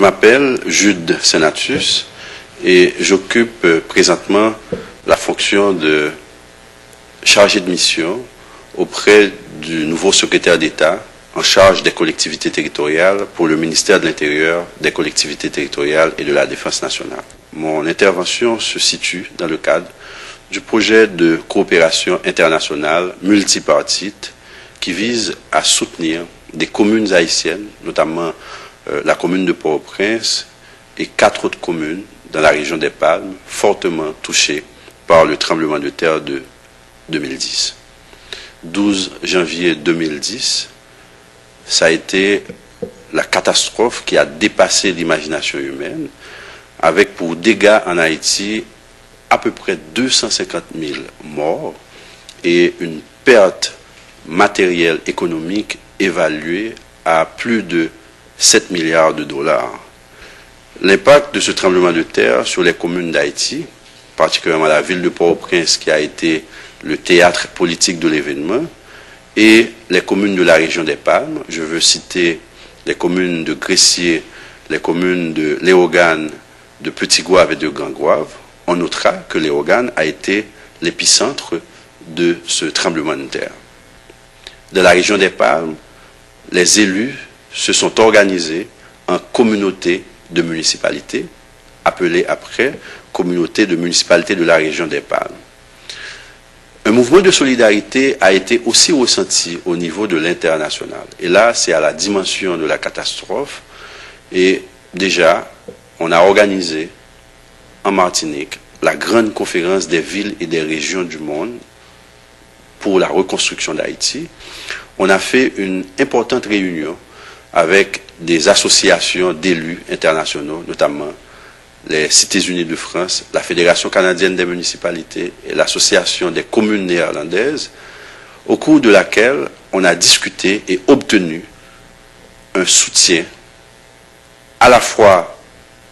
m'appelle Jude Senatus et j'occupe présentement la fonction de chargé de mission auprès du nouveau secrétaire d'État en charge des collectivités territoriales pour le ministère de l'Intérieur, des collectivités territoriales et de la Défense nationale. Mon intervention se situe dans le cadre du projet de coopération internationale multipartite qui vise à soutenir des communes haïtiennes, notamment la commune de Port-au-Prince et 4 autres communes dans la région des Palmes, fortement touchées par le tremblement de terre de 2010. 12 janvier 2010, ça a été la catastrophe qui a dépassé l'imagination humaine, avec pour dégâts en Haïti à peu près 250 000 morts et une perte matérielle économique évaluée à plus de 7 milliards de dollars. L'impact de ce tremblement de terre sur les communes d'Haïti, particulièrement la ville de Port-au-Prince qui a été le théâtre politique de l'événement, et les communes de la région des Palmes. Je veux citer les communes de Gressier, les communes de Léogane, de Petit-Goâve et de Grand-Goâve. On notera que Léogane a été l'épicentre de ce tremblement de terre. Dans la région des Palmes, les élus se sont organisés en communautés de municipalités, appelées après communautés de municipalités de la région des Palmes. Un mouvement de solidarité a été aussi ressenti au niveau de l'international. Et là, c'est à la dimension de la catastrophe. Et déjà, on a organisé en Martinique la grande conférence des villes et des régions du monde pour la reconstruction d'Haïti. On a fait une importante réunion avec des associations d'élus internationaux, notamment les Cités Unies de France, la Fédération canadienne des municipalités et l'Association des communes néerlandaises, au cours de laquelle on a discuté et obtenu un soutien à la fois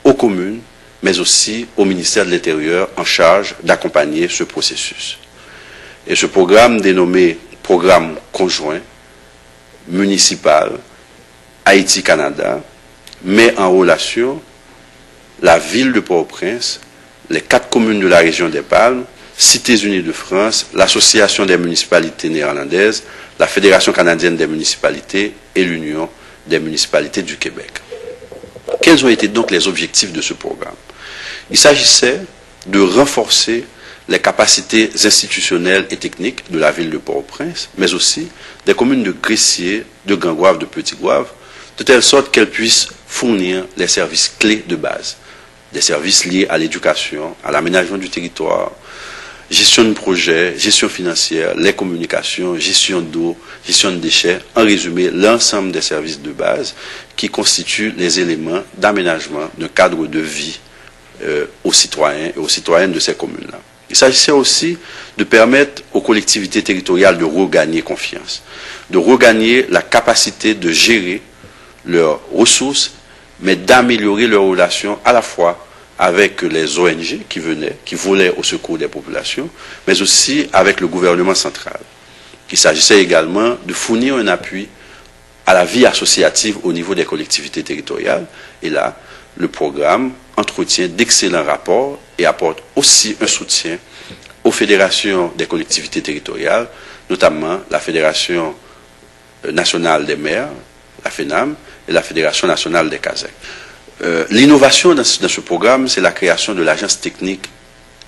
aux communes, mais aussi au ministère de l'Intérieur en charge d'accompagner ce processus. Et ce programme dénommé Programme conjoint municipal Haïti-Canada met en relation la ville de Port-au-Prince, les 4 communes de la région des Palmes, Cités Unies de France, l'Association des municipalités néerlandaises, la Fédération canadienne des municipalités et l'Union des municipalités du Québec. Quels ont été donc les objectifs de ce programme? Il s'agissait de renforcer les capacités institutionnelles et techniques de la ville de Port-au-Prince, mais aussi des communes de Gressier, de Grand-Goâve, de Petit-Goâve, de telle sorte qu'elles puissent fournir les services clés de base. Des services liés à l'éducation, à l'aménagement du territoire, gestion de projet, gestion financière, les communications, gestion d'eau, gestion de déchets, en résumé, l'ensemble des services de base qui constituent les éléments d'aménagement d'un cadre de vie aux citoyens et aux citoyennes de ces communes-là. Il s'agissait aussi de permettre aux collectivités territoriales de regagner confiance, de regagner la capacité de gérer leurs ressources, mais d'améliorer leurs relations à la fois avec les ONG qui volaient au secours des populations, mais aussi avec le gouvernement central. Il s'agissait également de fournir un appui à la vie associative au niveau des collectivités territoriales. Et là, le programme entretient d'excellents rapports et apporte aussi un soutien aux fédérations des collectivités territoriales, notamment la Fédération nationale des maires, la FENAM, et la Fédération nationale des CASEC. L'innovation dans ce programme, c'est la création de l'Agence technique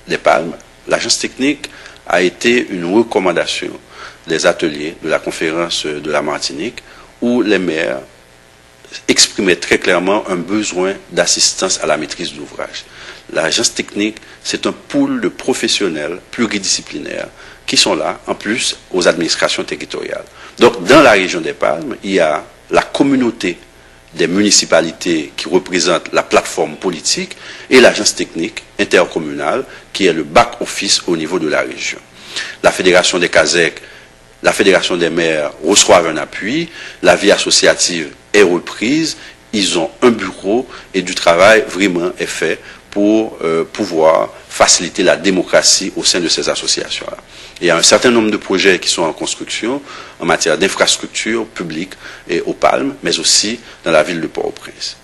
des Palmes. L'Agence technique a été une recommandation des ateliers de la conférence de la Martinique où les maires exprimaient très clairement un besoin d'assistance à la maîtrise d'ouvrage. L'Agence technique, c'est un pool de professionnels pluridisciplinaires qui sont là, en plus, aux administrations territoriales. Donc, dans la région des Palmes, il y a la communauté des municipalités qui représentent la plateforme politique et l'agence technique intercommunale qui est le back-office au niveau de la région. La Fédération des CASEC, la Fédération des maires reçoivent un appui, la vie associative est reprise, ils ont un bureau et du travail vraiment est fait pour pouvoir faciliter la démocratie au sein de ces associations-là. Il y a un certain nombre de projets qui sont en construction en matière d'infrastructures publiques et aux Palmes, mais aussi dans la ville de Port-au-Prince.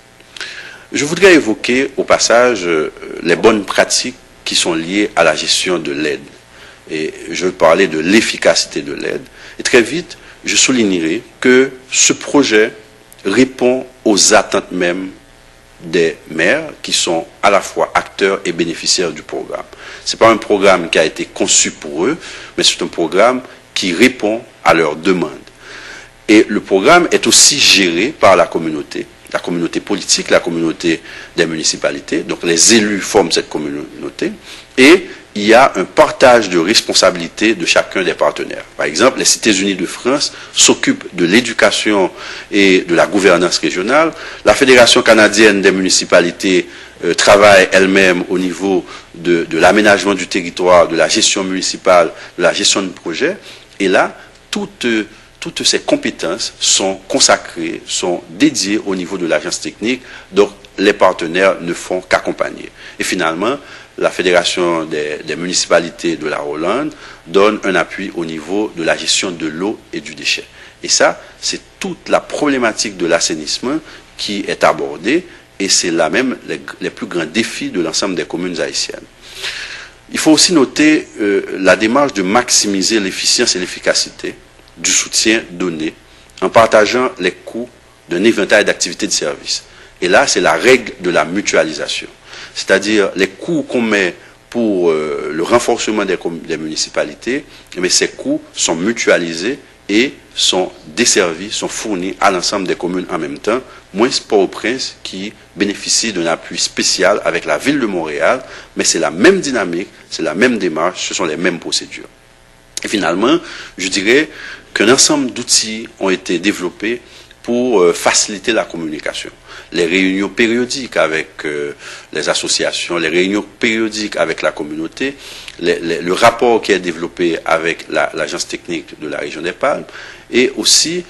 Je voudrais évoquer au passage les bonnes pratiques qui sont liées à la gestion de l'aide. Et je veux parler de l'efficacité de l'aide. Et très vite, je soulignerai que ce projet répond aux attentes même des maires qui sont à la fois acteurs et bénéficiaires du programme. Ce n'est pas un programme qui a été conçu pour eux, mais c'est un programme qui répond à leurs demandes. Et le programme est aussi géré par la communauté politique, la communauté des municipalités. Donc les élus forment cette communauté et il y a un partage de responsabilités de chacun des partenaires. Par exemple, les Cités Unies de France s'occupent de l'éducation et de la gouvernance régionale. La Fédération canadienne des municipalités travaille elle-même au niveau de l'aménagement du territoire, de la gestion municipale, de la gestion de projet. Et là, toutes ces compétences sont consacrées, sont dédiées au niveau de l'agence technique, donc les partenaires ne font qu'accompagner. Et finalement, la Fédération des municipalités de la Hollande donne un appui au niveau de la gestion de l'eau et du déchet. Et ça, c'est toute la problématique de l'assainissement qui est abordée, et c'est là même les plus grands défis de l'ensemble des communes haïtiennes. Il faut aussi noter la démarche de maximiser l'efficience et l'efficacité du soutien donné en partageant les coûts d'un éventail d'activités de services. Et là, c'est la règle de la mutualisation. C'est-à-dire les coûts qu'on met pour le renforcement des municipalités, mais ces coûts sont mutualisés et sont desservis, sont fournis à l'ensemble des communes en même temps, moins Port-au-Prince qui bénéficie d'un appui spécial avec la ville de Montréal, mais c'est la même dynamique, c'est la même démarche, ce sont les mêmes procédures. Et finalement, je dirais qu'un ensemble d'outils ont été développés pour faciliter la communication. Les réunions périodiques avec les associations, les réunions périodiques avec la communauté, le rapport qui est développé avec l'agence technique de la région des Palmes, et aussi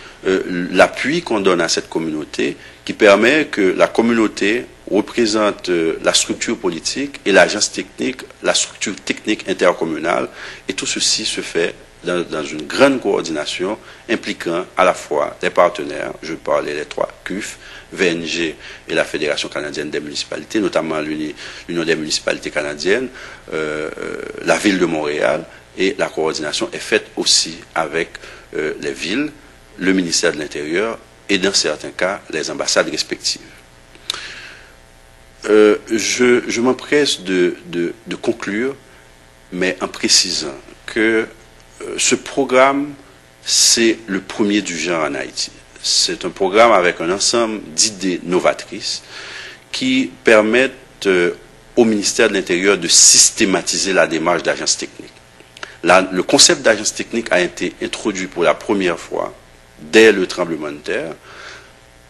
l'appui qu'on donne à cette communauté qui permet que la communauté représente la structure politique et l'agence technique, la structure technique intercommunale, et tout ceci se fait dans une grande coordination impliquant à la fois des partenaires, je parlais les trois CUF, VNG et la Fédération canadienne des municipalités, notamment l'Union des municipalités canadiennes, la ville de Montréal, et la coordination est faite aussi avec les villes, le ministère de l'Intérieur et dans certains cas les ambassades respectives. Je m'empresse de conclure, mais en précisant que ce programme, c'est le premier du genre en Haïti. C'est un programme avec un ensemble d'idées novatrices qui permettent au ministère de l'Intérieur de systématiser la démarche d'agence technique. Le concept d'agence technique a été introduit pour la première fois dès le tremblement de terre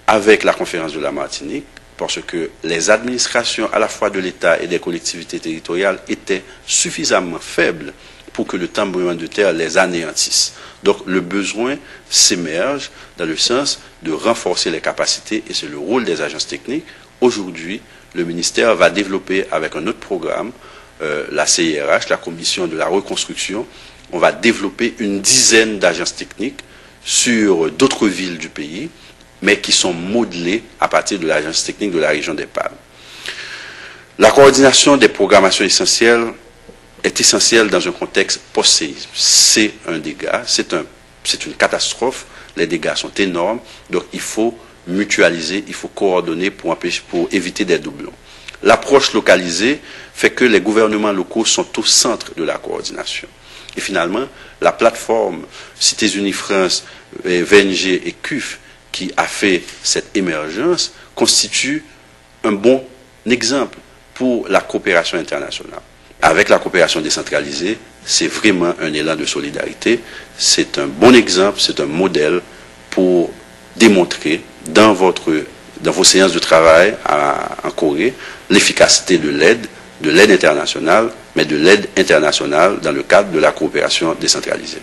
avec la conférence de la Martinique, parce que les administrations à la fois de l'État et des collectivités territoriales étaient suffisamment faibles pour que le tremblement de terre les anéantisse. Donc le besoin s'émerge dans le sens de renforcer les capacités, et c'est le rôle des agences techniques. Aujourd'hui, le ministère va développer avec un autre programme, la CIRH, la Commission de la reconstruction, on va développer une dizaine d'agences techniques sur d'autres villes du pays, mais qui sont modelées à partir de l'agence technique de la région des Palmes. La coordination des programmations essentielles est essentielle dans un contexte post-séisme. C'est un dégât, c'est une catastrophe, les dégâts sont énormes, donc il faut mutualiser, il faut coordonner pour éviter des doublons. L'approche localisée fait que les gouvernements locaux sont au centre de la coordination. Et finalement, la plateforme Cités Unies France, VNG et CUF qui a fait cette émergence constitue un bon exemple pour la coopération internationale. Avec la coopération décentralisée, c'est vraiment un élan de solidarité. C'est un bon exemple, c'est un modèle pour démontrer dans vos séances de travail en Corée l'efficacité de l'aide internationale, mais de l'aide internationale dans le cadre de la coopération décentralisée.